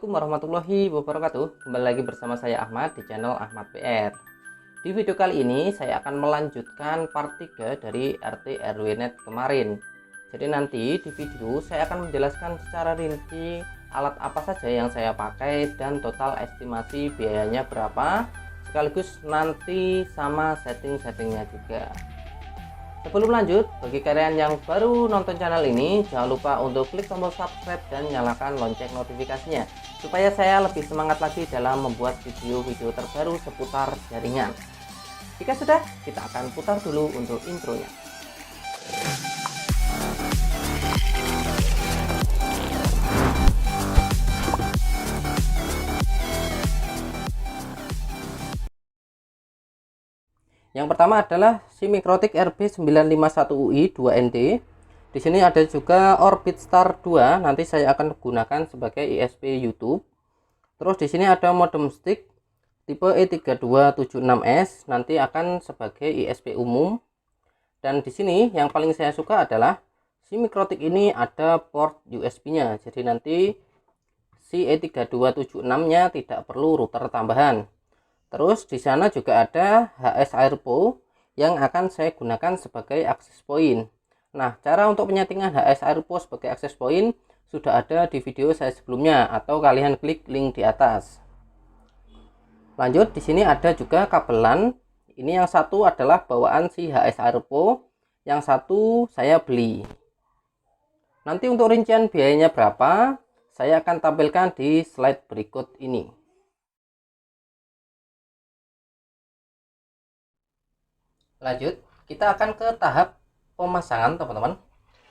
Assalamualaikum warahmatullahi wabarakatuh. Kembali lagi bersama saya Ahmad di channel Ahmad PR. Di video kali ini saya akan melanjutkan part 3 dari RT RW Net kemarin. Jadi nanti di video saya akan menjelaskan secara rinci alat apa saja yang saya pakai dan total estimasi biayanya berapa, sekaligus nanti sama setting-settingnya juga. Sebelum lanjut, bagi kalian yang baru nonton channel ini, jangan lupa untuk klik tombol subscribe dan nyalakan lonceng notifikasinya, supaya saya lebih semangat lagi dalam membuat video-video terbaru seputar jaringan. Jika sudah, kita akan putar dulu untuk intronya. Yang pertama adalah si Mikrotik RB951UI 2ND. Di sini ada juga Orbit Star 2, nanti saya akan gunakan sebagai ISP YouTube. Terus di sini ada modem stick tipe E3276S, nanti akan sebagai ISP umum. Dan di sini yang paling saya suka adalah si Mikrotik ini ada port USB-nya. Jadi nanti si E3276-nya tidak perlu router tambahan. Terus di sana juga ada HS Airpo yang akan saya gunakan sebagai access point. Nah, cara untuk penyetingan HS Airpo sebagai access point sudah ada di video saya sebelumnya, atau kalian klik link di atas. Lanjut, di sini ada juga kabelan. Ini yang satu adalah bawaan si HS Airpo, yang satu saya beli. Nanti untuk rincian biayanya berapa, saya akan tampilkan di slide berikut ini. Lanjut, kita akan ke tahap pemasangan, teman-teman.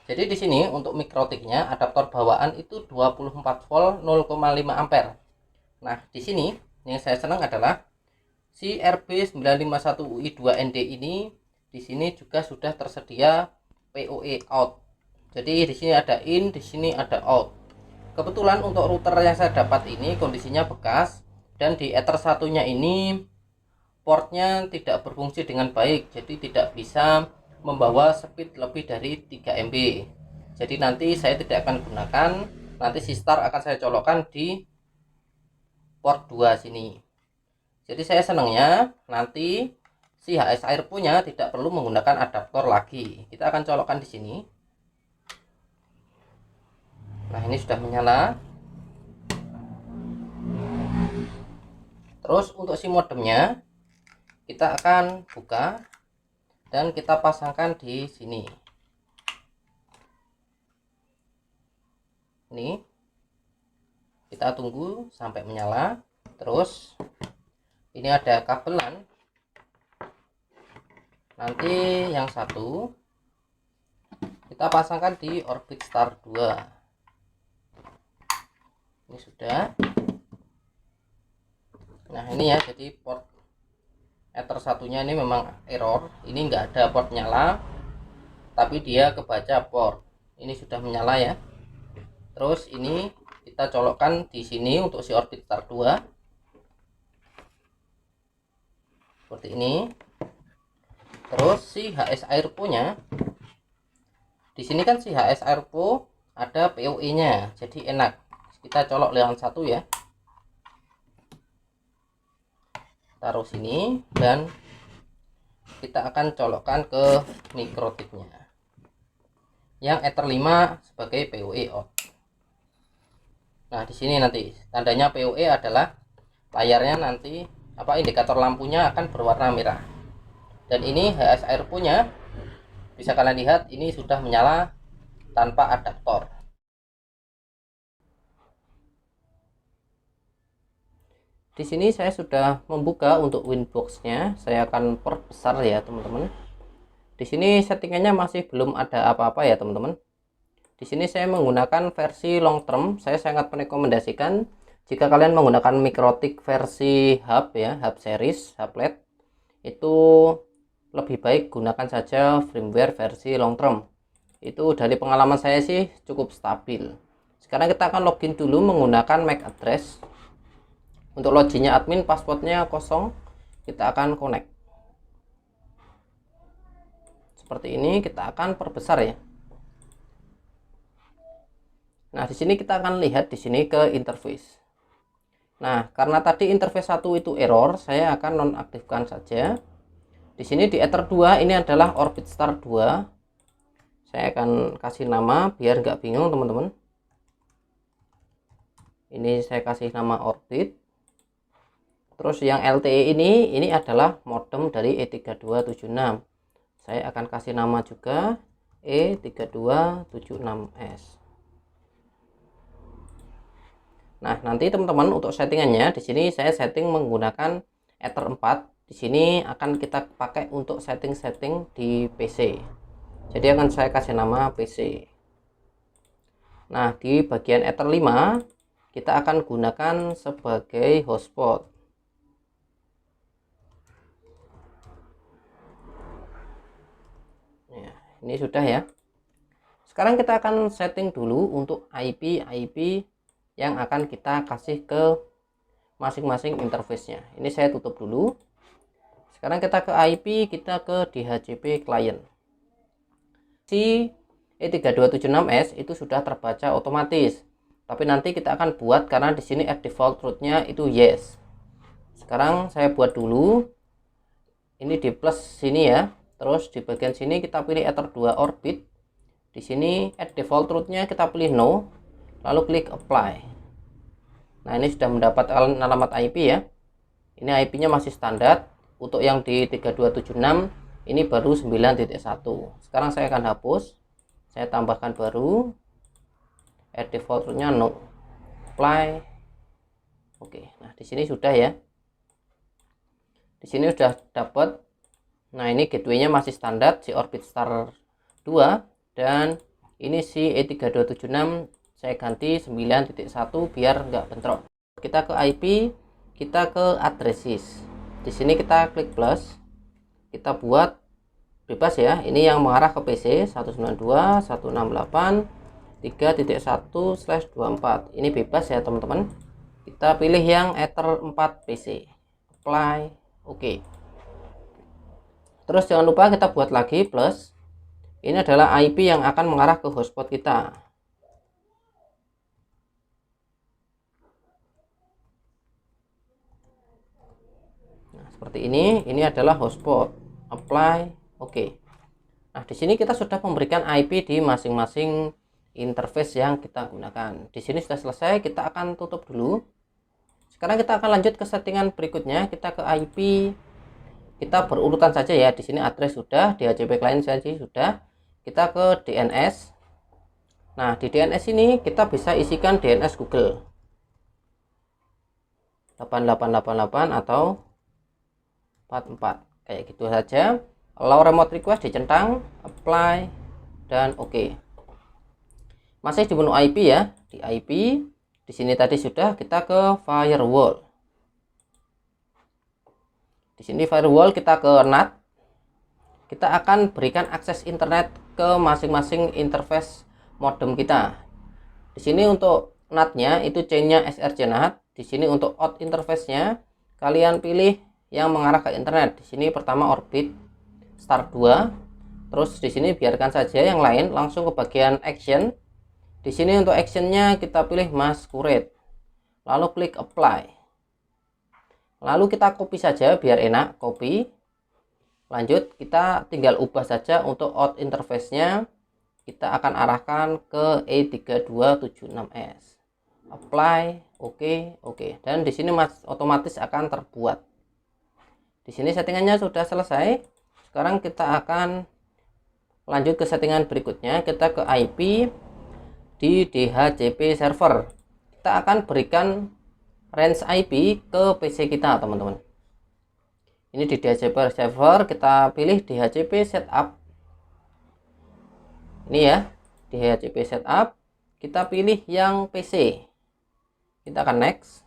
Jadi di sini untuk mikrotiknya adaptor bawaan itu 24 volt 0,5 ampere. Nah, di sini yang saya senang adalah si RB951UI2ND ini, di sini juga sudah tersedia PoE out. Jadi di sini ada in, di sini ada out. Kebetulan untuk router yang saya dapat ini kondisinya bekas, dan di Ether satunya ini portnya tidak berfungsi dengan baik, jadi tidak bisa membawa speed lebih dari 3 MB. Jadi nanti saya tidak akan gunakan, nanti si Star akan saya colokkan di port 2 sini. Jadi saya senangnya nanti si HS Air punya tidak perlu menggunakan adaptor lagi. Kita akan colokkan di sini. Nah, ini sudah menyala. Terus untuk si modemnya kita akan buka dan kita pasangkan di sini. Ini kita tunggu sampai menyala. Terus ini ada kabelan. Nanti yang satu kita pasangkan di Orbit Star 2. Ini sudah. Nah, ini ya, jadi port Ether satunya ini memang error, ini enggak ada port nyala, tapi dia kebaca port. Ini sudah menyala ya. Terus ini kita colokkan di sini untuk si Orbit Star 2. Seperti ini. Terus si HS Airpo nya, di sini kan si HS Airpo ada PoE-nya, jadi enak. Kita colok lewat satu ya. Taruh sini dan kita akan colokkan ke mikrotiknya yang Ether 5 sebagai PoE out. Nah, di sini nanti tandanya PoE adalah layarnya nanti indikator lampunya akan berwarna merah. Dan ini HS Air punya bisa kalian lihat ini sudah menyala tanpa adaptor. Di sini saya sudah membuka untuk Winbox-nya. Saya akan perbesar ya, teman-teman. Di sini settingannya masih belum ada apa-apa ya, teman-teman. Di sini saya menggunakan versi long term. Saya sangat merekomendasikan jika kalian menggunakan Mikrotik versi hub ya, hub series, hub LED, itu lebih baik gunakan saja firmware versi long term. Itu dari pengalaman saya sih cukup stabil. Sekarang kita akan login dulu menggunakan MAC address. Untuk loginnya admin, passwordnya kosong, kita akan connect. Seperti ini, kita akan perbesar ya. Nah, di sini kita akan lihat di sini ke interface. Nah, karena tadi interface 1 itu error, saya akan nonaktifkan saja. Di sini di Ether 2 ini adalah Orbit Star 2. Saya akan kasih nama biar nggak bingung teman-teman. Ini saya kasih nama Orbit. Terus yang LTE ini adalah modem dari E3276. Saya akan kasih nama juga E3276S. Nah, nanti teman-teman untuk settingannya di sini saya setting menggunakan Ether 4. Di sini akan kita pakai untuk setting-setting di PC. Jadi akan saya kasih nama PC. Nah, di bagian Ether 5 kita akan gunakan sebagai hotspot. Ya, ini sudah ya. Sekarang kita akan setting dulu untuk IP yang akan kita kasih ke masing-masing interface-nya. Ini saya tutup dulu. Sekarang kita ke IP, kita ke DHCP client. Si E3276S itu sudah terbaca otomatis. Tapi nanti kita akan buat karena di sini add default root-nya itu yes. Sekarang saya buat dulu. Ini di plus sini ya. Terus di bagian sini kita pilih Ether 2 orbit. Di sini add default root-nya kita pilih no. Lalu klik apply. Nah, ini sudah mendapatkan alamat IP ya. Ini IP-nya masih standar. Untuk yang di 3276 ini baru 9.1. Sekarang saya akan hapus. Saya tambahkan baru. Add default root-nya no. Apply. Oke. Nah, di sini sudah ya. Di sini sudah dapat. Nah, ini gateway-nya masih standar si Orbit Star 2 dan ini si E3276 saya ganti 9.1 biar nggak bentrok. Kita ke IP, kita ke addresses. Di sini kita klik plus. Kita buat bebas ya. Ini yang mengarah ke PC 192.168.3.1/24. Ini bebas ya teman-teman. Kita pilih yang Ether 4 PC. Apply. Oke. Terus jangan lupa kita buat lagi plus. Ini adalah IP yang akan mengarah ke hotspot kita. Seperti ini adalah hotspot. Apply. Oke. Nah, di sini kita sudah memberikan IP di masing-masing interface yang kita gunakan. Di sini sudah selesai, kita akan tutup dulu. Sekarang kita akan lanjut ke settingan berikutnya. Kita ke IP. Kita berurutan saja ya. Di sini address sudah, DHCP client saja sudah. Kita ke DNS. Nah, di DNS ini kita bisa isikan DNS Google 8888 atau 44 kayak gitu saja. Allow remote request dicentang, apply dan oke. Masih di menu IP ya. Di IP di sini tadi sudah, kita ke firewall. Di sini firewall kita ke NAT. Kita akan berikan akses internet ke masing-masing interface modem kita. Di sini untuk NAT-nya itu chain-nya SRC NAT. Di sini untuk out interface-nya kalian pilih yang mengarah ke internet. Di sini pertama Orbit Star 2. Terus di sini biarkan saja yang lain langsung ke bagian action. Di sini untuk actionnya kita pilih Masquerade. Lalu klik apply. Lalu kita copy saja biar enak, copy. Lanjut kita tinggal ubah saja untuk out interface-nya. Kita akan arahkan ke E3276S. Apply, oke. Dan di sini otomatis akan terbuat. Di sini settingannya sudah selesai. Sekarang kita akan lanjut ke settingan berikutnya. Kita ke IP di DHCP server. Kita akan berikan range IP ke PC kita, teman-teman. Ini di DHCP server, kita pilih DHCP setup. Ini ya, DHCP setup. Kita pilih yang PC. Kita akan next.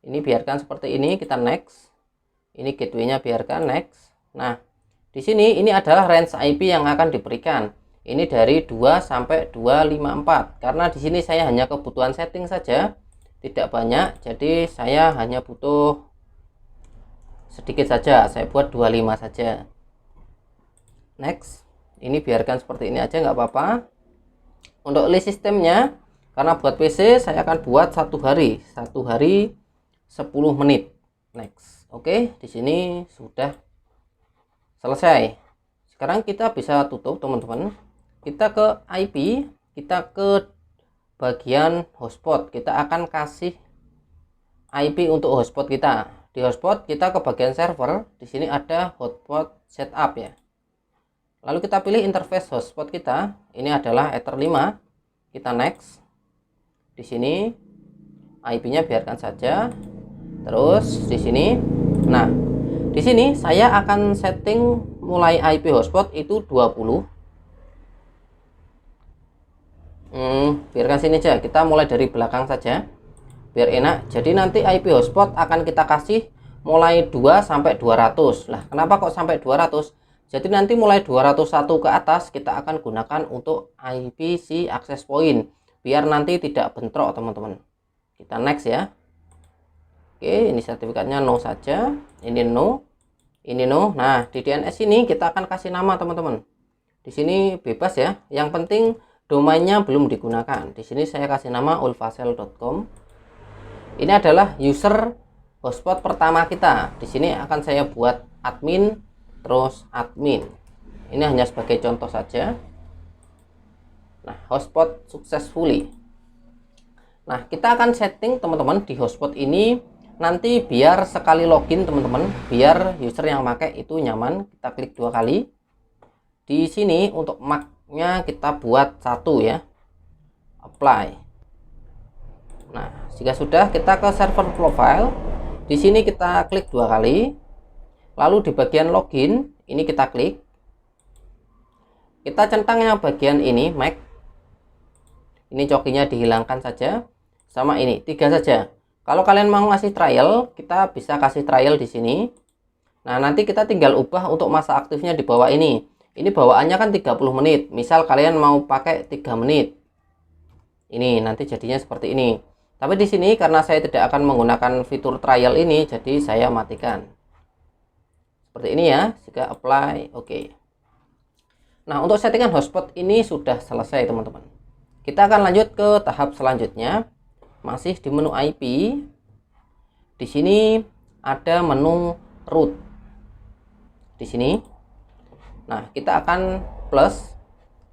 Ini biarkan seperti ini, kita next. Ini gateway-nya biarkan next. Nah, di sini ini adalah range IP yang akan diberikan. Ini dari 2 sampai 254. Karena di sini saya hanya kebutuhan setting saja, tidak banyak. Jadi saya hanya butuh sedikit saja. Saya buat 25 saja. Next. Ini biarkan seperti ini aja, nggak apa-apa. Untuk list sistemnya, karena buat PC saya akan buat 1 hari. 1 hari 10 menit. Next. Oke, di sini sudah selesai. Sekarang kita bisa tutup, teman-teman. Kita ke IP, kita ke bagian hotspot. Kita akan kasih IP untuk hotspot kita. Di hotspot kita ke bagian server. Di sini ada hotspot setup ya. Lalu kita pilih interface hotspot kita. Ini adalah Ether 5. Kita next. Di sini IP-nya biarkan saja. Terus di sini, nah, di sini saya akan setting mulai IP hotspot itu 20. Biarkan sini aja. Kita mulai dari belakang saja. Biar enak. Jadi nanti IP hotspot akan kita kasih mulai 2 sampai 200. Lah, kenapa kok sampai 200? Jadi nanti mulai 201 ke atas kita akan gunakan untuk IP si access point biar nanti tidak bentrok, teman-teman. Kita next ya. Oke, ini sertifikatnya no saja. Ini no. Ini no. Nah, di DNS ini kita akan kasih nama, teman-teman. Di sini bebas ya. Yang penting domainnya belum digunakan. Di sini saya kasih nama ulfacell.com. Ini adalah user hotspot pertama kita. Di sini akan saya buat admin, terus admin. Ini hanya sebagai contoh saja. Nah, hotspot successfully. Nah, kita akan setting, teman-teman, di hotspot ini nanti biar sekali login, teman-teman, biar user yang pakai itu nyaman. Kita klik 2 kali. Di sini untuk MAC-nya kita buat 1 ya. Apply. Nah, jika sudah, kita ke server profile. Di sini kita klik 2 kali. Lalu di bagian login, ini kita klik. Kita centang yang bagian ini, MAC. Ini cokinya dihilangkan saja. Sama ini, 3 saja. Kalau kalian mau ngasih trial, kita bisa kasih trial di sini. Nah, nanti kita tinggal ubah untuk masa aktifnya di bawah ini. Ini bawaannya kan 30 menit. Misal kalian mau pakai 3 menit. Ini nanti jadinya seperti ini. Tapi di sini karena saya tidak akan menggunakan fitur trial ini, jadi saya matikan. Seperti ini ya. Jika apply, oke. Nah, untuk settingan hotspot ini sudah selesai, teman-teman. Kita akan lanjut ke tahap selanjutnya. Masih di menu IP. Di sini ada menu root. Di sini. Nah, kita akan plus.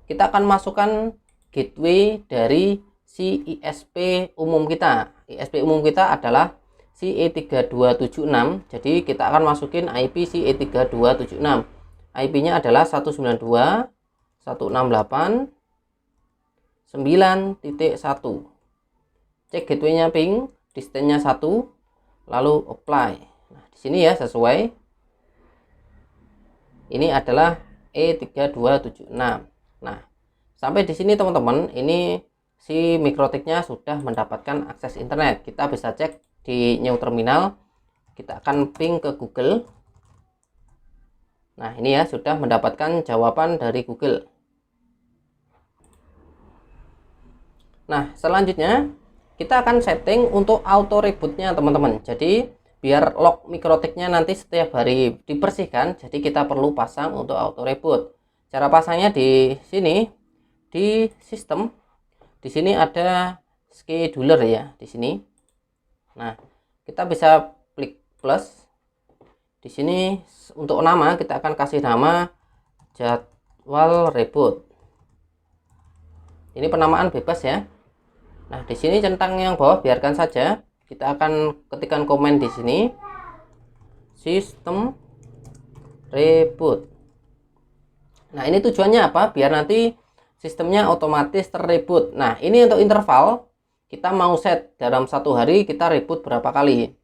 Kita akan masukkan gateway dari si ISP umum kita. ISP umum kita adalah si E3276. Jadi kita akan masukin IP si E3276. IP-nya adalah 192.168.9.1. Cek gateway-nya ping, distance-nya 1, lalu apply. Nah, di sini ya sesuai. Ini adalah E3276. Nah, sampai di sini, teman-teman, ini si Mikrotik-nya sudah mendapatkan akses internet. Kita bisa cek di new terminal. Kita akan ping ke Google. Nah, ini ya sudah mendapatkan jawaban dari Google. Nah, selanjutnya kita akan setting untuk auto rebootnya, teman-teman. Jadi biar log Mikrotik-nya nanti setiap hari dibersihkan, jadi kita perlu pasang untuk auto reboot. Cara pasangnya di sini, di sistem. Di sini ada scheduler ya, di sini. Nah, kita bisa klik plus. Di sini untuk nama kita akan kasih nama jadwal reboot. Ini penamaan bebas ya. Nah, di sini centang yang bawah biarkan saja. Kita akan ketikkan komen di sini. Sistem reboot. Nah, ini tujuannya apa? Biar nanti sistemnya otomatis terreboot. Nah, ini untuk interval. Kita mau set dalam 1 hari kita reboot berapa kali.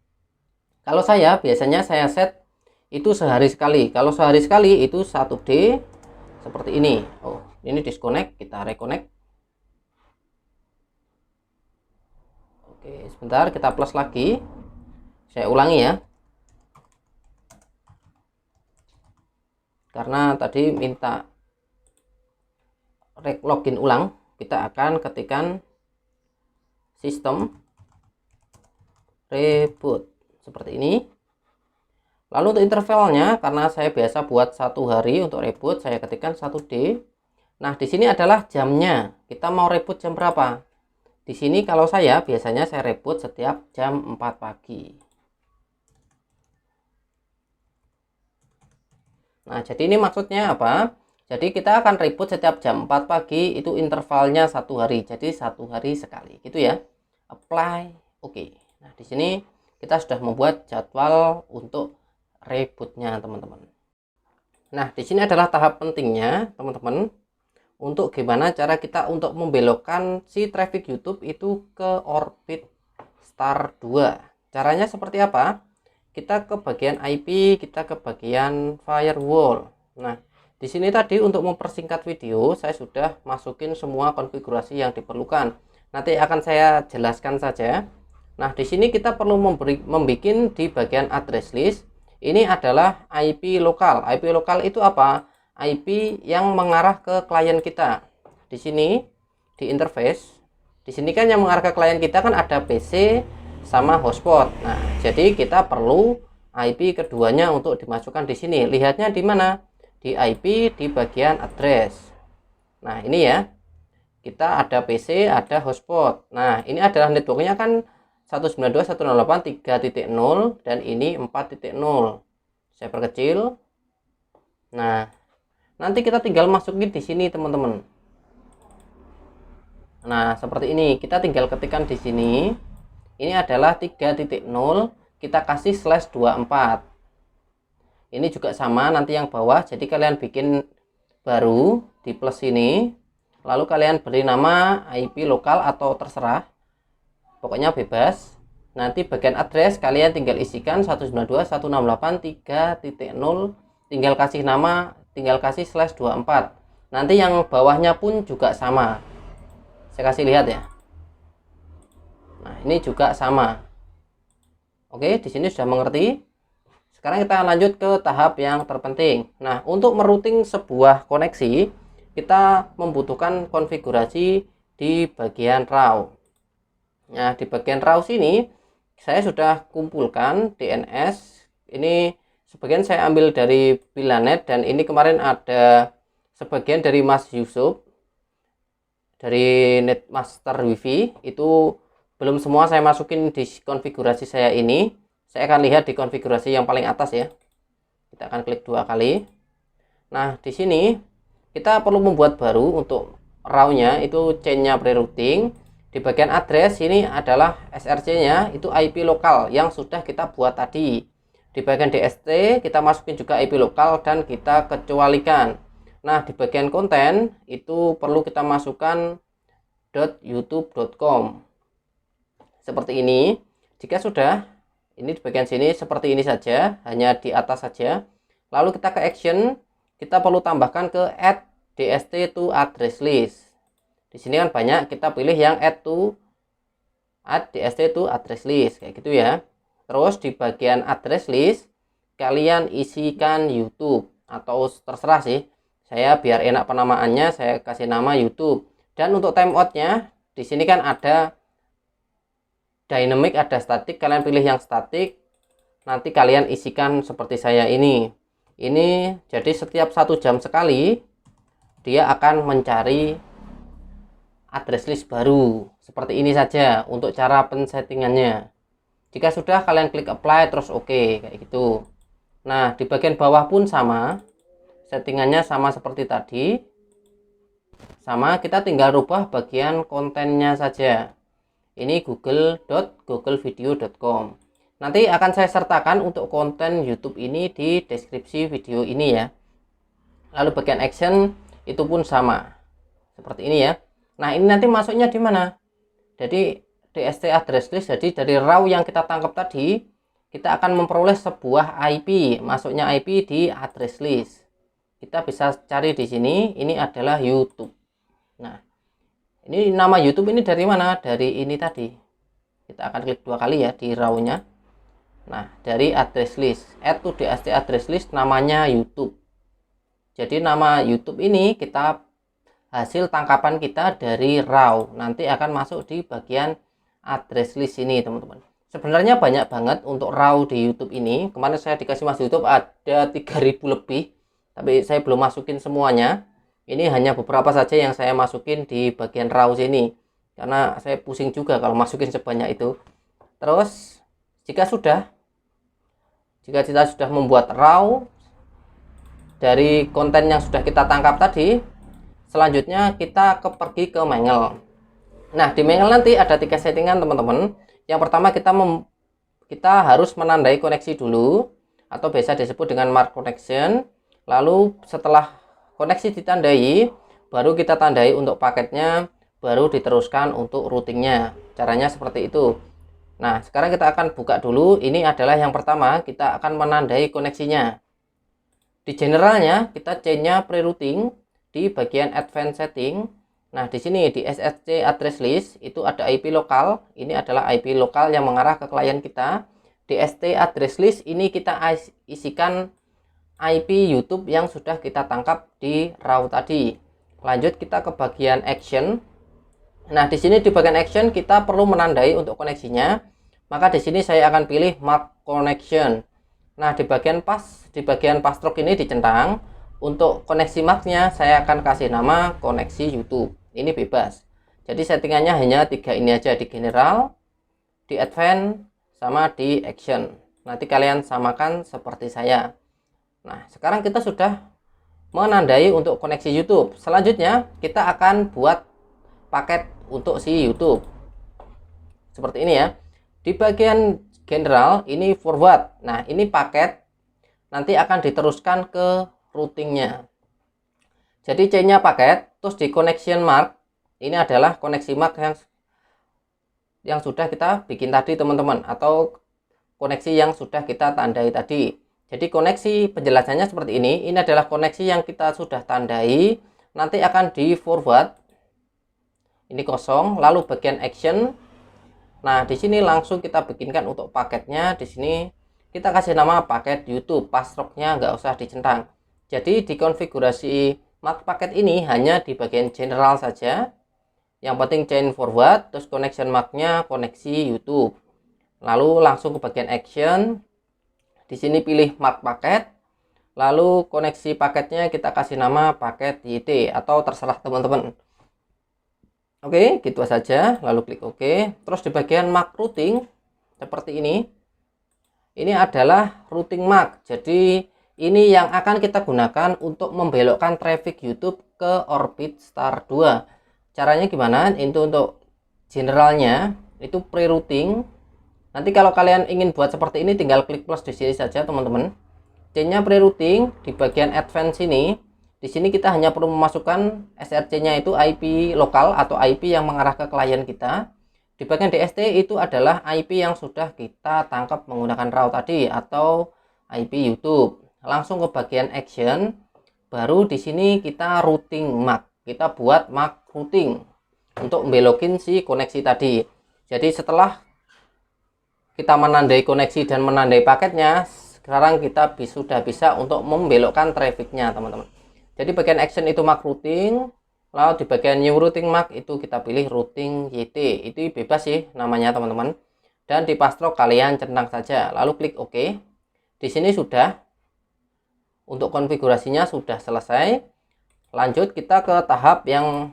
Kalau saya biasanya saya set itu sehari sekali. Kalau sehari sekali itu 1D seperti ini. Oh, ini disconnect, kita reconnect. Oke, sebentar kita plus lagi. Saya ulangi ya. Karena tadi minta login ulang, kita akan ketikkan sistem reboot seperti ini. Lalu untuk intervalnya, karena saya biasa buat 1 hari untuk reboot, saya ketikkan 1D. Nah, di sini adalah jamnya. Kita mau reboot jam berapa? Di sini kalau saya biasanya saya reboot setiap jam 4 pagi. Nah, jadi ini maksudnya apa? Jadi kita akan reboot setiap jam 4 pagi, itu intervalnya 1 hari. Jadi 1 hari sekali, gitu ya. Apply, oke. Nah, di sini kita sudah membuat jadwal untuk rebootnya, teman-teman. Nah, di sini adalah tahap pentingnya, teman-teman, untuk gimana cara kita untuk membelokkan si traffic YouTube itu ke Orbit Star 2. Caranya seperti apa? Kita ke bagian IP, kita ke bagian firewall. Nah, di sini tadi untuk mempersingkat video, saya sudah masukin semua konfigurasi yang diperlukan. Nanti akan saya jelaskan saja. Nah, di sini kita perlu membuat di bagian address list. Ini adalah IP lokal. IP lokal itu apa? IP yang mengarah ke klien kita. Di sini di interface, di sini kan yang mengarah ke klien kita kan ada PC sama hotspot. Nah, jadi kita perlu IP keduanya untuk dimasukkan di sini. Lihatnya di mana? Di IP di bagian address. Nah, ini ya. Kita ada PC, ada hotspot. Nah, ini adalah networknya kan 192.168.3.0 dan ini 4.0. Saya perkecil. Nah, nanti kita tinggal masukin di sini, teman-teman. Nah, seperti ini. Kita tinggal ketikkan di sini. Ini adalah 3.0, kita kasih /24. Ini juga sama nanti yang bawah, jadi kalian bikin baru di plus ini, lalu kalian beri nama IP lokal atau terserah, pokoknya bebas. Nanti bagian address kalian tinggal isikan 192.168.3.0, tinggal kasih nama, tinggal kasih /24. Nanti yang bawahnya pun juga sama. Saya kasih lihat ya. Nah, ini juga sama. Oke, di sini sudah mengerti. Sekarang kita lanjut ke tahap yang terpenting. Nah, untuk merouting sebuah koneksi, kita membutuhkan konfigurasi di bagian RAW. Nah, di bagian RAW sini, saya sudah kumpulkan DNS. Ini sebagian saya ambil dari Pilanet, dan ini kemarin ada sebagian dari Mas Yusuf, dari Netmaster Wifi. Itu belum semua saya masukin di konfigurasi saya ini. Saya akan lihat di konfigurasi yang paling atas ya. Kita akan klik 2 kali. Nah, di sini kita perlu membuat baru untuk RAW-nya, itu chain-nya pre-routing. Di bagian address ini adalah SRC-nya, itu IP lokal yang sudah kita buat tadi. Di bagian DST kita masukin juga IP lokal dan kita kecualikan. Nah, di bagian konten itu perlu kita masukkan .youtube.com. Seperti ini. Jika sudah, ini di bagian sini seperti ini saja, hanya di atas saja. Lalu kita ke action, kita perlu tambahkan ke add DST to address list. Di sini kan banyak, kita pilih yang add DST to address list, kayak gitu ya. Terus di bagian address list, kalian isikan YouTube atau terserah sih. Saya biar enak penamaannya, saya kasih nama YouTube. Dan untuk timeoutnya, di sini kan ada dynamic, ada static, kalian pilih yang static. Nanti kalian isikan seperti saya ini jadi setiap 1 jam sekali dia akan mencari address list baru. Seperti ini saja untuk cara pensettingannya. Jika sudah, kalian klik apply terus oke, kayak gitu. Nah, di bagian bawah pun sama, settingannya sama seperti tadi. Sama, kita tinggal rubah bagian kontennya saja. Ini google.googlevideo.com. Nanti akan saya sertakan untuk konten YouTube ini di deskripsi video ini ya. Lalu bagian action itu pun sama. Seperti ini ya. Nah, ini nanti masuknya di mana? Jadi DST address list, jadi dari RAW yang kita tangkap tadi, kita akan memperoleh sebuah IP. Masuknya IP di address list. Kita bisa cari di sini, ini adalah YouTube. Nah, ini nama YouTube ini dari mana? Dari ini tadi. Kita akan klik 2 kali ya di RAW-nya. Nah, dari address list, add to DST address list, namanya YouTube. Jadi nama YouTube ini kita hasil tangkapan kita dari RAW. Nanti akan masuk di bagian address list ini, teman-teman. Sebenarnya banyak banget untuk RAW di YouTube ini. Kemarin saya dikasih Mas YouTube ada 3000 lebih, tapi saya belum masukin semuanya. Ini hanya beberapa saja yang saya masukin di bagian RAW sini, karena saya pusing juga kalau masukin sebanyak itu. Terus jika kita sudah membuat RAW dari konten yang sudah kita tangkap tadi, selanjutnya kita pergi ke Mangle. Nah, di Mangle nanti ada 3 settingan teman-teman. Yang pertama kita harus menandai koneksi dulu, atau biasa disebut dengan mark connection. Lalu setelah koneksi ditandai, baru kita tandai untuk paketnya, baru diteruskan untuk routingnya. Caranya seperti itu. Nah, sekarang kita akan buka dulu. Ini adalah yang pertama, kita akan menandai koneksinya. Di generalnya kita chainnya pre-routing di bagian advanced setting. Nah, di sini di SSC address list itu ada IP lokal. Ini adalah IP lokal yang mengarah ke klien kita. Di ST address list ini kita isikan IP YouTube yang sudah kita tangkap di raw tadi. Lanjut kita ke bagian action. Nah, di sini di bagian action kita perlu menandai untuk koneksinya. Maka di sini saya akan pilih mark connection. Nah, di bagian password ini dicentang. Untuk koneksi marknya saya akan kasih nama koneksi YouTube. Ini bebas. Jadi settingannya hanya 3 ini aja, di general, di advance, sama di action. Nanti kalian samakan seperti saya. Nah, sekarang kita sudah menandai untuk koneksi YouTube. Selanjutnya kita akan buat paket untuk si YouTube. Seperti ini ya. Di bagian general ini forward. Nah, ini paket nanti akan diteruskan ke routingnya. Jadi chainnya paket, terus di connection mark ini adalah koneksi mark yang sudah kita bikin tadi teman-teman, atau koneksi yang sudah kita tandai tadi. Jadi koneksi penjelasannya seperti ini. Ini adalah koneksi yang kita sudah tandai, nanti akan di forward. Ini kosong, lalu bagian action. Nah, di sini langsung kita bikinkan untuk paketnya. Di sini kita kasih nama paket YouTube, passwordnya nggak usah dicentang. Jadi di konfigurasi mark paket ini hanya di bagian general saja. Yang penting chain forward, terus connection marknya koneksi YouTube. Lalu langsung ke bagian action. Di sini pilih mark paket. Lalu koneksi paketnya kita kasih nama paket YT atau terserah teman-teman. Oke, gitu saja. Lalu klik OK. Terus di bagian mark routing seperti ini. Ini adalah routing mark. Jadi ini yang akan kita gunakan untuk membelokkan traffic YouTube ke Orbit Star 2. Caranya gimana? Itu untuk generalnya itu pre-routing. Nanti kalau kalian ingin buat seperti ini tinggal klik plus di sini saja teman-teman. Chainnya pre-routing di bagian advance ini. Di sini kita hanya perlu memasukkan SRC-nya itu IP lokal atau IP yang mengarah ke klien kita. Di bagian DST itu adalah IP yang sudah kita tangkap menggunakan raw tadi atau IP YouTube. Langsung ke bagian action, baru di sini kita routing mark. Kita buat mark routing untuk membelokin si koneksi tadi. Jadi setelah kita menandai koneksi dan menandai paketnya, sekarang kita sudah bisa untuk membelokkan trafficnya teman-teman. Jadi bagian action itu mark routing, lalu di bagian new routing mark itu kita pilih routing YT. Itu bebas sih namanya teman-teman. Dan di password kalian centang saja, lalu klik OK. Di sini sudah. Untuk konfigurasinya sudah selesai. Lanjut kita ke tahap yang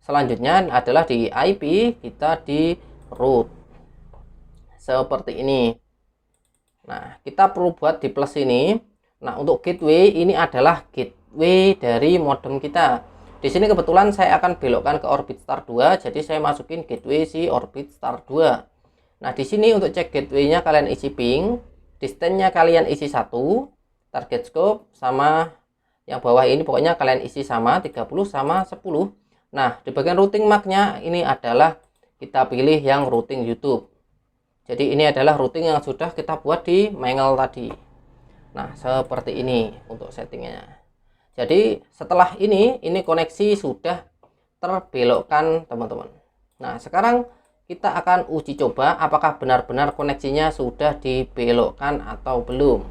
selanjutnya adalah di IP kita di root seperti ini. Nah, kita perlu buat di plus ini. Nah, untuk gateway ini adalah gateway dari modem kita. Di sini kebetulan saya akan belokkan ke Orbit Star 2, jadi saya masukin gateway si Orbit Star 2. Nah, di sini untuk cek gateway-nya kalian isi ping, distance-nya kalian isi 1, target scope sama yang bawah ini pokoknya kalian isi sama 30 sama 10. Nah, di bagian routing mark-nya ini adalah kita pilih yang routing YouTube. Jadi ini adalah routing yang sudah kita buat di Mangle tadi. Nah, seperti ini untuk settingnya. Jadi setelah ini koneksi sudah terbelokkan teman-teman. Nah, sekarang kita akan uji coba apakah benar-benar koneksinya sudah dibelokkan atau belum.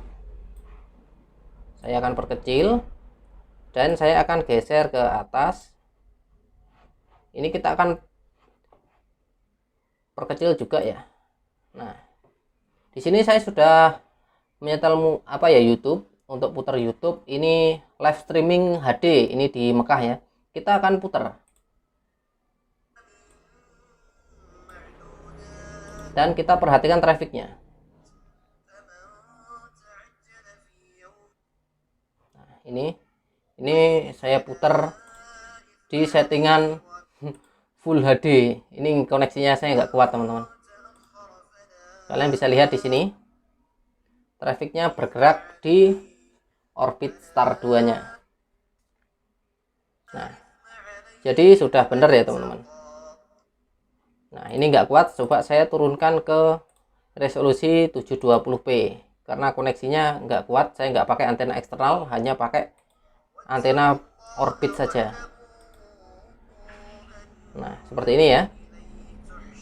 Saya akan perkecil dan saya akan geser ke atas. Ini kita akan perkecil juga ya. Nah, di sini saya sudah menyetel YouTube untuk putar YouTube. Ini live streaming HD ini di Mekah ya. Kita akan putar. Dan kita perhatikan trafficnya. ini saya putar di settingan Full HD. Ini koneksinya saya nggak kuat teman-teman. Kalian bisa lihat di sini trafiknya bergerak di orbit star 2 nya. Nah, jadi sudah benar ya teman-teman. Nah, ini nggak kuat, coba saya turunkan ke resolusi 720p karena koneksinya nggak kuat. Saya nggak pakai antena eksternal, hanya pakai antena orbit saja. Nah, seperti ini ya.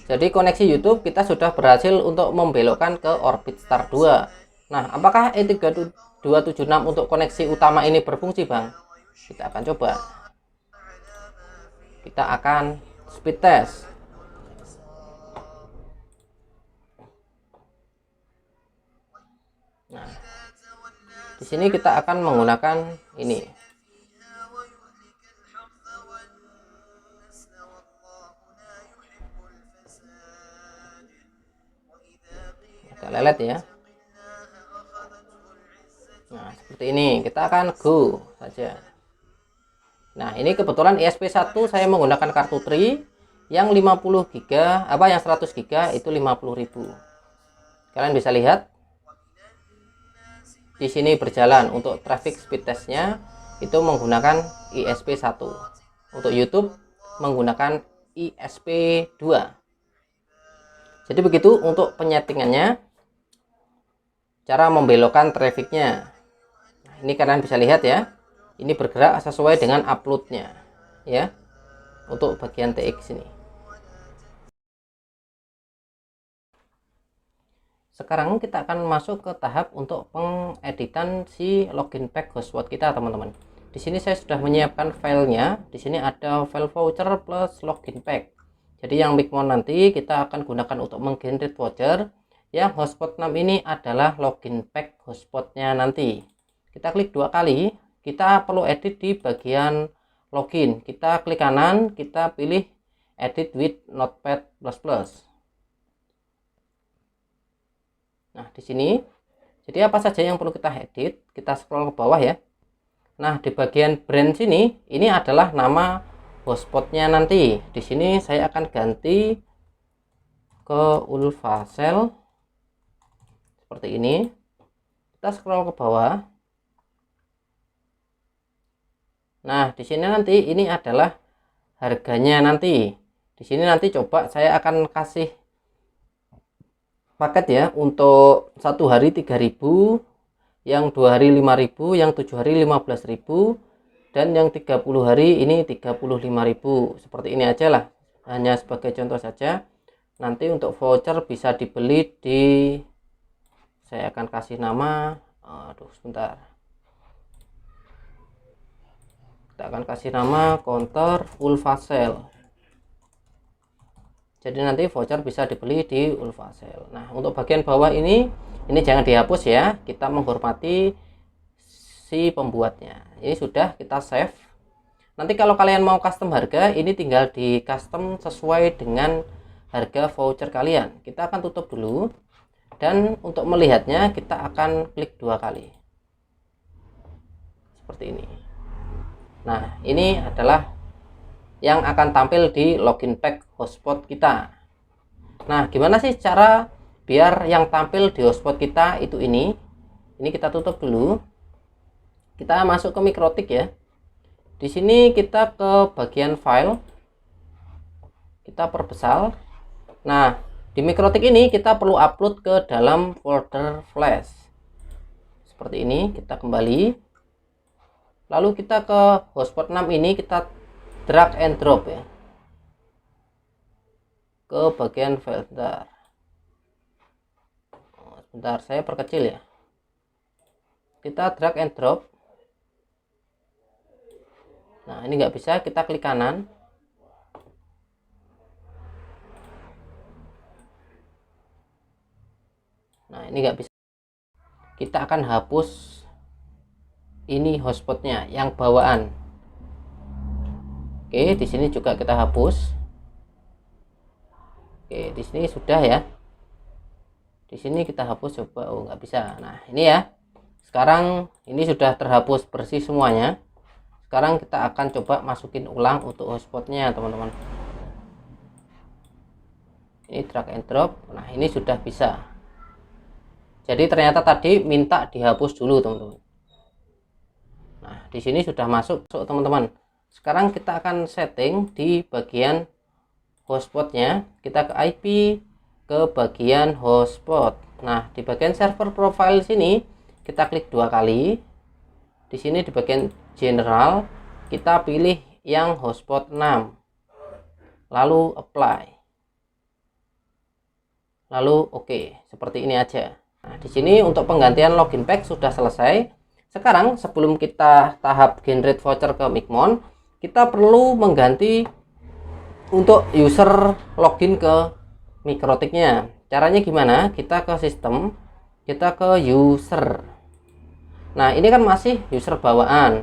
Jadi koneksi YouTube kita sudah berhasil untuk membelokkan ke orbit star 2. Nah, apakah E3276 untuk koneksi utama ini berfungsi, Bang? Kita akan coba. Kita akan speed test. Nah, di sini kita akan menggunakan ini. Agak lelet ya. Nah, seperti ini. Kita akan go saja. Nah, ini kebetulan ISP1 saya menggunakan kartu Tri yang 50 GB, yang 100 GB itu 50.000. Kalian bisa lihat di sini berjalan. Untuk traffic speed testnya itu menggunakan ISP1. Untuk YouTube menggunakan ISP2. Jadi begitu untuk penyetingannya, cara membelokkan trafficnya. Nah, ini kalian bisa lihat ya, ini bergerak sesuai dengan uploadnya ya, untuk bagian TX ini. Sekarang kita akan masuk ke tahap untuk pengeditan si login pack hotspot kita teman-teman. Di sini saya sudah menyiapkan filenya. Di sini ada file voucher plus login pack. Jadi yang Mikmon nanti kita akan gunakan untuk menggenerate voucher. Yang hotspot 6 ini adalah login pack hotspotnya nanti. Kita klik 2 kali. Kita perlu edit di bagian login. Kita klik kanan, kita pilih edit with notepad++. Nah, di sini jadi apa saja yang perlu kita edit, kita scroll ke bawah ya. Nah, di bagian brand sini ini adalah nama hotspotnya nanti. Di sini saya akan ganti ke Ulfacell seperti ini. Kita scroll ke bawah. Nah, di sini nanti ini adalah harganya nanti. Di sini nanti coba saya akan kasih paket ya, untuk 1 hari 3.000, yang 2 hari 5.000, yang 7 hari 15.000, dan yang 30 hari ini 35.000. Seperti ini aja lah, hanya sebagai contoh saja. Nanti untuk voucher bisa dibeli di, saya akan kasih nama, sebentar, kita akan kasih nama counter Ulfacell. Jadi nanti voucher bisa dibeli di Ulfacell. Nah, untuk bagian bawah ini jangan dihapus ya. Kita menghormati si pembuatnya. Ini sudah kita save. Nanti kalau kalian mau custom harga, ini tinggal di custom sesuai dengan harga voucher kalian. Kita akan tutup dulu. Dan untuk melihatnya kita akan klik 2 kali. Seperti ini. Nah, ini adalah yang akan tampil di login pack hotspot kita. Nah, gimana sih cara biar yang tampil di hotspot kita itu ini kita tutup dulu. Kita masuk ke Mikrotik ya. Di sini kita ke bagian file, kita perbesar. Nah, di Mikrotik ini kita perlu upload ke dalam folder flash seperti ini. Kita kembali, lalu kita ke hotspot 6 ini, kita drag and drop ya ke bagian file. Sebentar, saya perkecil ya. Kita drag and drop. Nah, ini nggak bisa, kita klik kanan. Nah, ini nggak bisa. Kita akan hapus ini hotspotnya yang bawaan. Oke, di sini juga kita hapus. Oke, di sini sudah ya. Di sini kita hapus coba. Oh, nggak bisa. Nah, ini ya. Sekarang ini sudah terhapus bersih semuanya. Sekarang kita akan coba masukin ulang untuk hotspotnya teman-teman. Ini drag and drop. Nah ini sudah bisa. Jadi ternyata tadi minta dihapus dulu teman-teman. Nah di sini sudah masuk teman-teman. Sekarang kita akan setting di bagian hotspotnya. Kita ke IP, ke bagian hotspot. Nah di bagian server profile sini kita klik 2 kali. Di sini di bagian general kita pilih yang hotspot 6, lalu apply, lalu oke, seperti ini aja. Nah di sini untuk penggantian login pack sudah selesai. Sekarang sebelum kita tahap generate voucher ke Micmon, kita perlu mengganti untuk user login ke Mikrotiknya. Caranya gimana? Kita ke sistem, kita ke user. Nah ini kan masih user bawaan.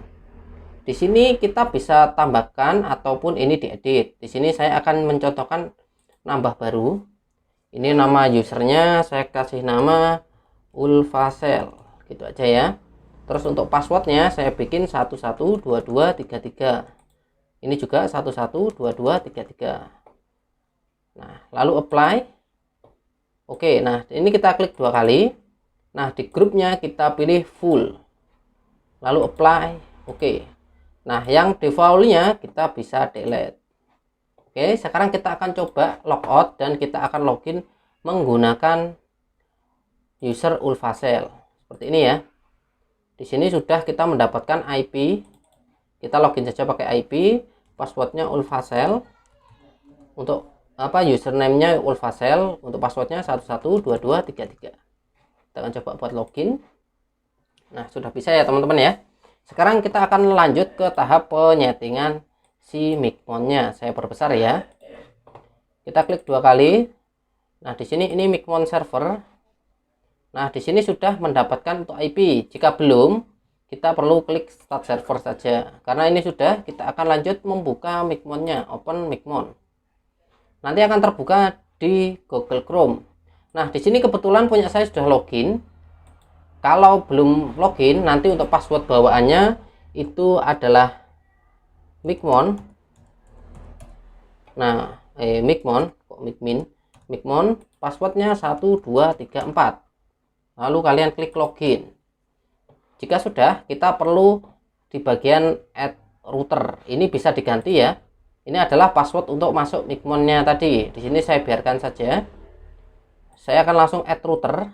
Di sini kita bisa tambahkan ataupun ini diedit. Di sini saya akan mencontohkan nambah baru. Ini nama usernya saya kasih nama Ulfasel, gitu aja ya. Terus untuk passwordnya saya bikin 112233. Ini juga 112233. Nah lalu apply. Oke, nah ini kita klik 2 kali. Nah di grupnya kita pilih full, lalu apply. Oke, nah yang defaultnya kita bisa delete. Oke, sekarang kita akan coba logout dan kita akan login menggunakan user Ulfasel seperti ini ya. Di sini sudah kita mendapatkan IP. Kita login saja pakai IP, passwordnya Ulfasel. Untuk username-nya Ulfasel, untuk passwordnya 112233. Kita akan coba buat login. Nah sudah bisa ya teman-teman ya. Sekarang kita akan lanjut ke tahap penyetingan si Micmonnya. Saya perbesar ya. Kita klik 2 kali. Nah di sini ini Micmon server. Nah di sini sudah mendapatkan untuk IP. Jika belum, kita perlu klik start server saja. Karena ini sudah, kita akan lanjut membuka Micmonnya. Open Micmon. Nanti akan terbuka di Google Chrome. Nah di sini kebetulan punya saya sudah login. Kalau belum login, nanti untuk password bawaannya itu adalah Micmon. Nah Micmon kok Micmon passwordnya 1234. Lalu kalian klik login. Jika sudah, kita perlu di bagian add router. Ini bisa diganti ya. Ini adalah password untuk masuk Micmonnya tadi. Di sini saya biarkan saja. Saya akan langsung add router.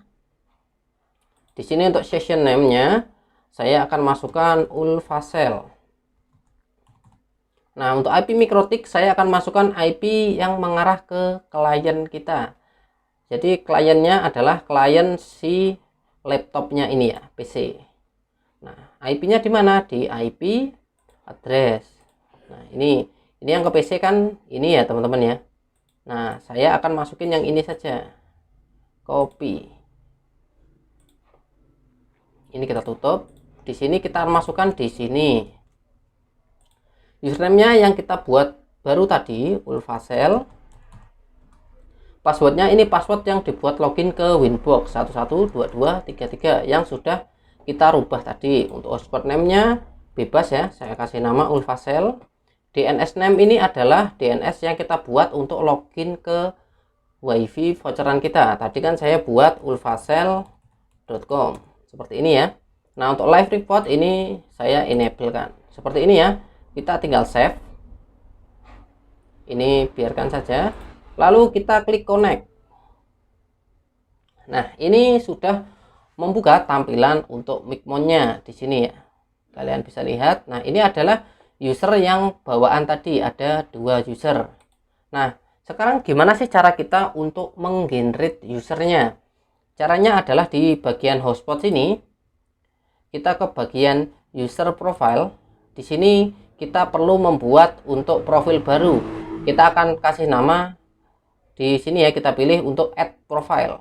Di sini untuk session name-nya saya akan masukkan Ulfasel. Nah, untuk IP Mikrotik saya akan masukkan IP yang mengarah ke klien kita. Jadi kliennya adalah klien si laptopnya ini ya, PC. Nah, IP-nya di mana? Di IP address. Nah, ini yang ke PC kan ini ya, teman-teman ya. Nah, saya akan masukin yang ini saja. Copy. Ini kita tutup. Di sini kita masukkan di sini. Username-nya yang kita buat baru tadi, Ulfasel. Passwordnya ini password yang dibuat login ke Winbox 112233 yang sudah kita rubah tadi. Untuk hotspot name-nya bebas ya, saya kasih nama Ulfasel. DNS name ini adalah DNS yang kita buat untuk login ke WiFi voucheran kita. Tadi kan saya buat ulfasel.com seperti ini ya. Nah untuk live report ini saya enable kan seperti ini ya. Kita tinggal save. Ini biarkan saja. Lalu kita klik connect. Nah ini sudah membuka tampilan untuk Micmonnya di sini ya. Kalian bisa lihat. Nah ini adalah user yang bawaan tadi, ada 2 user. Nah sekarang gimana sih cara kita untuk menggenerate usernya? Caranya adalah di bagian hotspot sini. Kita ke bagian user profile. Di sini kita perlu membuat untuk profil baru. Kita akan kasih nama di sini ya, kita pilih untuk add profile.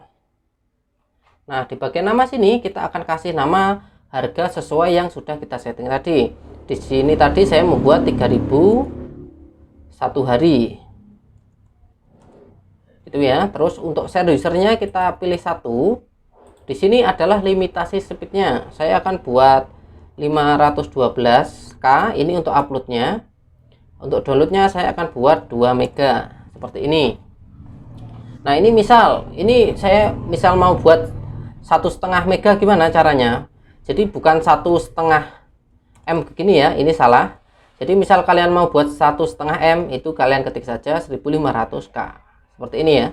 Nah di bagian nama sini kita akan kasih nama harga sesuai yang sudah kita setting tadi. Di sini tadi saya membuat 3.000 satu hari. Itu ya. Terus untuk share usernya kita pilih 1. Di Di sini adalah limitasi speednya. Saya akan buat 512K ini untuk uploadnya. Untuk downloadnya saya akan buat 2 mega seperti ini. Nah ini misal, ini saya misal mau buat 1,5 mega, gimana caranya? Jadi bukan 1,5 M begini ya, ini salah. Jadi misal kalian mau buat 1,5 M, itu kalian ketik saja 1500K seperti ini ya.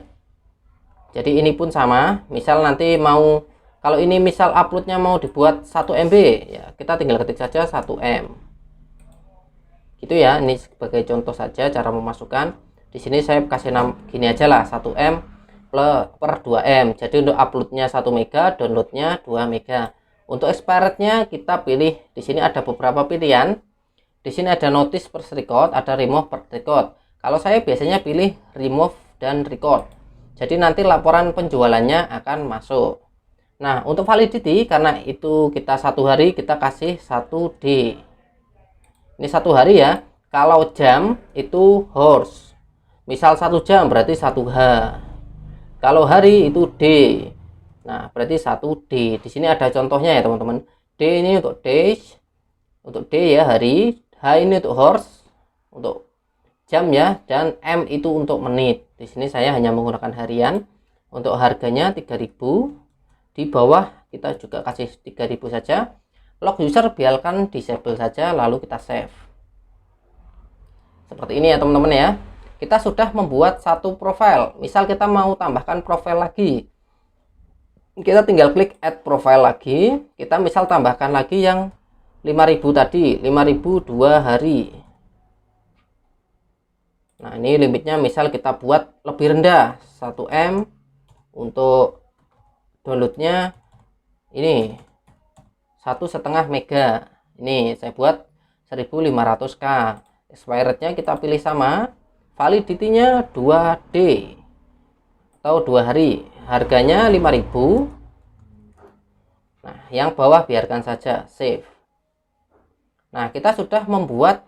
Jadi ini pun sama, misal nanti mau, kalau ini misal uploadnya mau dibuat 1 MB ya, kita tinggal ketik saja 1 M gitu ya. Ini sebagai contoh saja cara memasukkan. Di sini saya kasih nama gini aja lah, 1 M per 2 M. Jadi untuk uploadnya 1 mega, downloadnya 2 mega. Untuk expirednya kita pilih, di sini ada beberapa pilihan. Di sini ada notice per record, ada remove per record. Kalau saya biasanya pilih remove dan record. Jadi nanti laporan penjualannya akan masuk. Nah untuk validity, karena itu kita 1 hari, kita kasih 1D. Ini 1 hari ya. Kalau jam itu hours. Misal 1 jam berarti 1H. Kalau hari itu D. Nah berarti 1D. Di sini ada contohnya ya teman-teman. D ini untuk days, untuk D ya hari. H ini untuk hours, untuk jam ya, dan M itu untuk menit. Di sini saya hanya menggunakan harian. Untuk harganya 3000. Di bawah kita juga kasih 3000 saja. Log user biarkan disable saja, lalu kita save. Seperti ini ya teman-teman ya. Kita sudah membuat satu profile. Misal kita mau tambahkan profile lagi, kita tinggal klik add profile lagi. Kita misal tambahkan lagi yang 5000 tadi, 5000 2 hari. Nah ini limitnya misal kita buat lebih rendah, 1 M. Untuk downloadnya ini 1,5 mega. Ini saya buat 1500K. Expirednya kita pilih sama, validity-nya 2D atau 2 hari. Harganya 5000. Nah yang bawah biarkan saja, save. Nah kita sudah membuat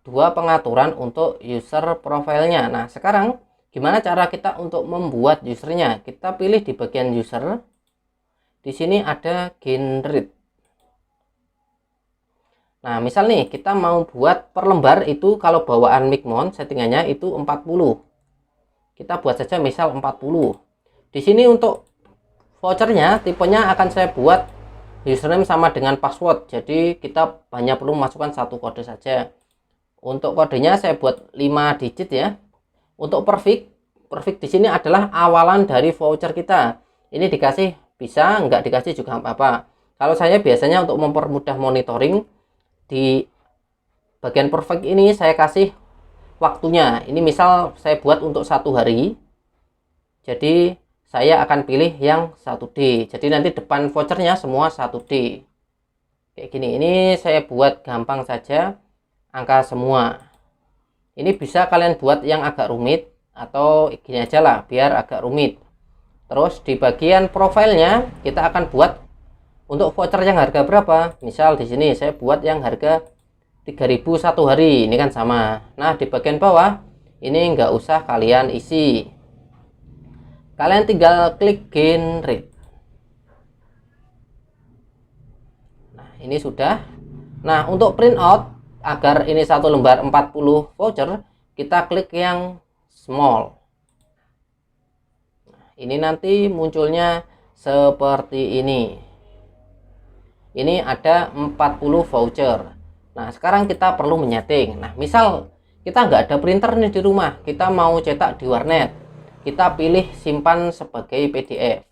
2 pengaturan untuk user profilnya. Nah sekarang gimana cara kita untuk membuat usernya? Kita pilih di bagian user. Di sini ada generate. Nah misal nih kita mau buat per lembar itu, kalau bawaan Micmon settingannya itu 40. Kita buat saja misal 40. Di sini untuk vouchernya tipenya akan saya buat username sama dengan password. Jadi kita hanya perlu memasukkan 1 kode saja. Untuk kodenya saya buat 5 digit ya. Untuk perfect di sini adalah awalan dari voucher kita. Ini dikasih bisa, nggak dikasih juga apa-apa. Kalau saya biasanya untuk mempermudah monitoring, di bagian perfect ini saya kasih waktunya. Ini misal saya buat untuk 1 hari. Jadi saya akan pilih yang 1D. Jadi nanti depan vouchernya semua 1D. Kayak gini. Ini saya buat gampang saja, angka semua. Ini bisa kalian buat yang agak rumit, atau gini aja lah biar agak rumit. Terus di bagian profilnya kita akan buat untuk voucher yang harga berapa. Misal di sini saya buat yang harga 3000 1 hari, ini kan sama. Nah di bagian bawah ini nggak usah kalian isi, kalian tinggal klik generate. Nah ini sudah. Nah untuk print out, agar ini 1 lembar 40 voucher, kita klik yang small. Nah, ini nanti munculnya seperti ini. Ini ada 40 voucher. Nah sekarang kita perlu menyeting. Nah misal kita nggak ada printer nih di rumah, kita mau cetak di warnet, kita pilih simpan sebagai PDF.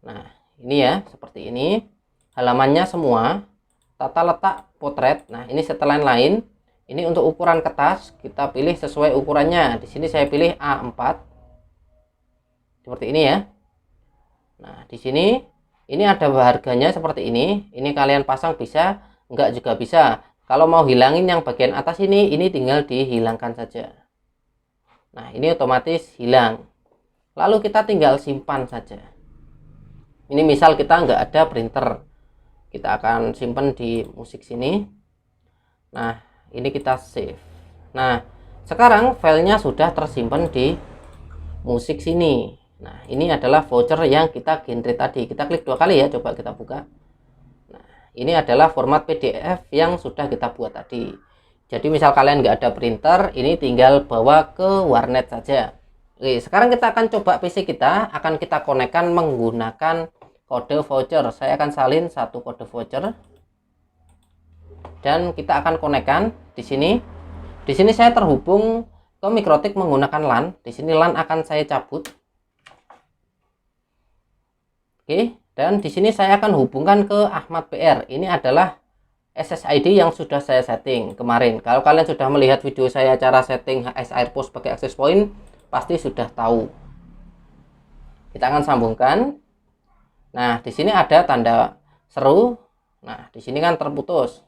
Nah ini ya seperti ini. Halamannya semua, tata letak potret. Nah ini setelan lain. Ini untuk ukuran kertas kita pilih sesuai ukurannya. Di sini saya pilih A4 seperti ini ya. Nah di sini ini ada harganya seperti ini. Ini kalian pasang bisa, enggak juga bisa. Kalau mau hilangin yang bagian atas ini tinggal dihilangkan saja. Nah ini otomatis hilang. Lalu kita tinggal simpan saja. Ini misal kita nggak ada printer, kita akan simpan di musik sini. Nah ini kita save. Nah sekarang filenya sudah tersimpan di musik sini. Nah, ini adalah voucher yang kita generate tadi. Kita klik 2 kali ya, coba kita buka. Nah, ini adalah format PDF yang sudah kita buat tadi. Jadi misal kalian nggak ada printer, ini tinggal bawa ke warnet saja. Oke, sekarang kita akan coba PC kita, akan kita konekkan menggunakan kode voucher. Saya akan salin satu kode voucher. Dan kita akan konekkan di sini. Di sini saya terhubung ke Mikrotik menggunakan LAN. Di sini LAN akan saya cabut. Oke, dan di sini saya akan hubungkan ke Ahmad PR. Ini adalah SSID yang sudah saya setting kemarin. Kalau kalian sudah melihat video saya cara setting HS Airpost pakai access point, pasti sudah tahu. Kita akan sambungkan. Nah, di sini ada tanda seru. Nah, di sini kan terputus.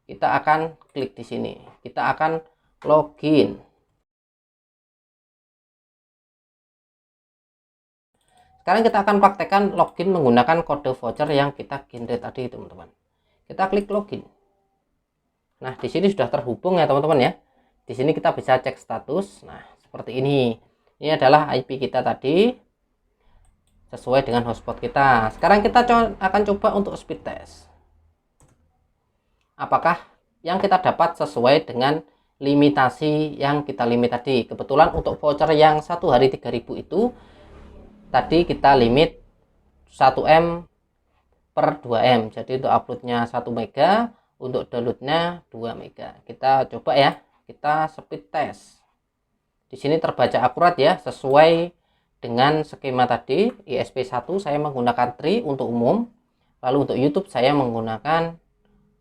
Kita akan klik di sini. Kita akan login. Sekarang kita akan praktekkan login menggunakan kode voucher yang kita generate tadi, teman-teman. Kita klik login. Nah, di sini sudah terhubung ya, teman-teman ya. Di sini kita bisa cek status. Nah, seperti ini. Ini adalah IP kita tadi sesuai dengan hotspot kita. Sekarang kita akan coba untuk speed test. Apakah yang kita dapat sesuai dengan limitasi yang kita limit tadi. Kebetulan untuk voucher yang 1 hari 3000 itu tadi kita limit 1M per 2M. Jadi untuk uploadnya 1 mega, untuk downloadnya 2 mega. Kita coba ya, kita speed test. Di sini terbaca akurat ya, sesuai dengan skema tadi. ISP1 saya menggunakan Tri untuk umum. Lalu untuk YouTube saya menggunakan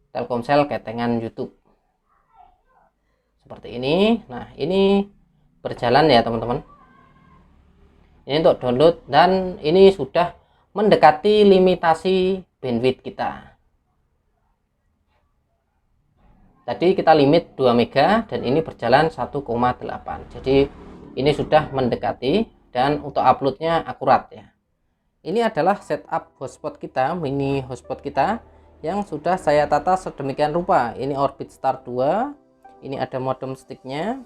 Telkomsel ketengan YouTube. Seperti ini. Nah, ini berjalan ya, teman-teman. Ini untuk download dan ini sudah mendekati limitasi bandwidth kita. Tadi kita limit 2 mega dan ini berjalan 1,8. Jadi ini sudah mendekati dan untuk uploadnya akurat ya. Ini adalah setup hotspot kita, mini hotspot kita yang sudah saya tata sedemikian rupa. Ini Orbit Star 2, ini ada modem sticknya,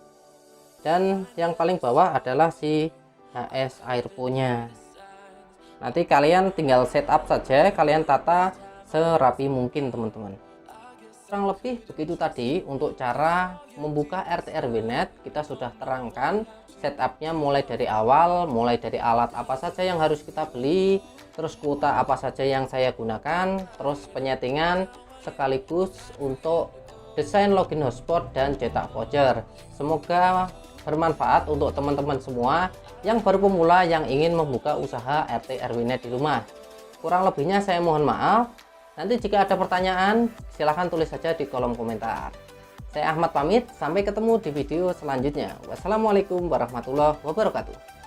dan yang paling bawah adalah si HS Airpo nya. Nanti kalian tinggal setup saja, kalian tata serapi mungkin, teman-teman. Kurang lebih begitu tadi untuk cara membuka RT RW-Net. Kita sudah terangkan setupnya mulai dari awal, mulai dari alat apa saja yang harus kita beli, terus kuota apa saja yang saya gunakan, terus penyetingan sekaligus untuk desain login hotspot dan cetak voucher. Semoga bermanfaat untuk teman-teman semua yang baru pemula yang ingin membuka usaha RT RW-Net di rumah. Kurang lebihnya saya mohon maaf. Nanti jika ada pertanyaan silahkan tulis saja di kolom komentar. Saya Ahmad pamit, sampai ketemu di video selanjutnya. Wassalamualaikum warahmatullahi wabarakatuh.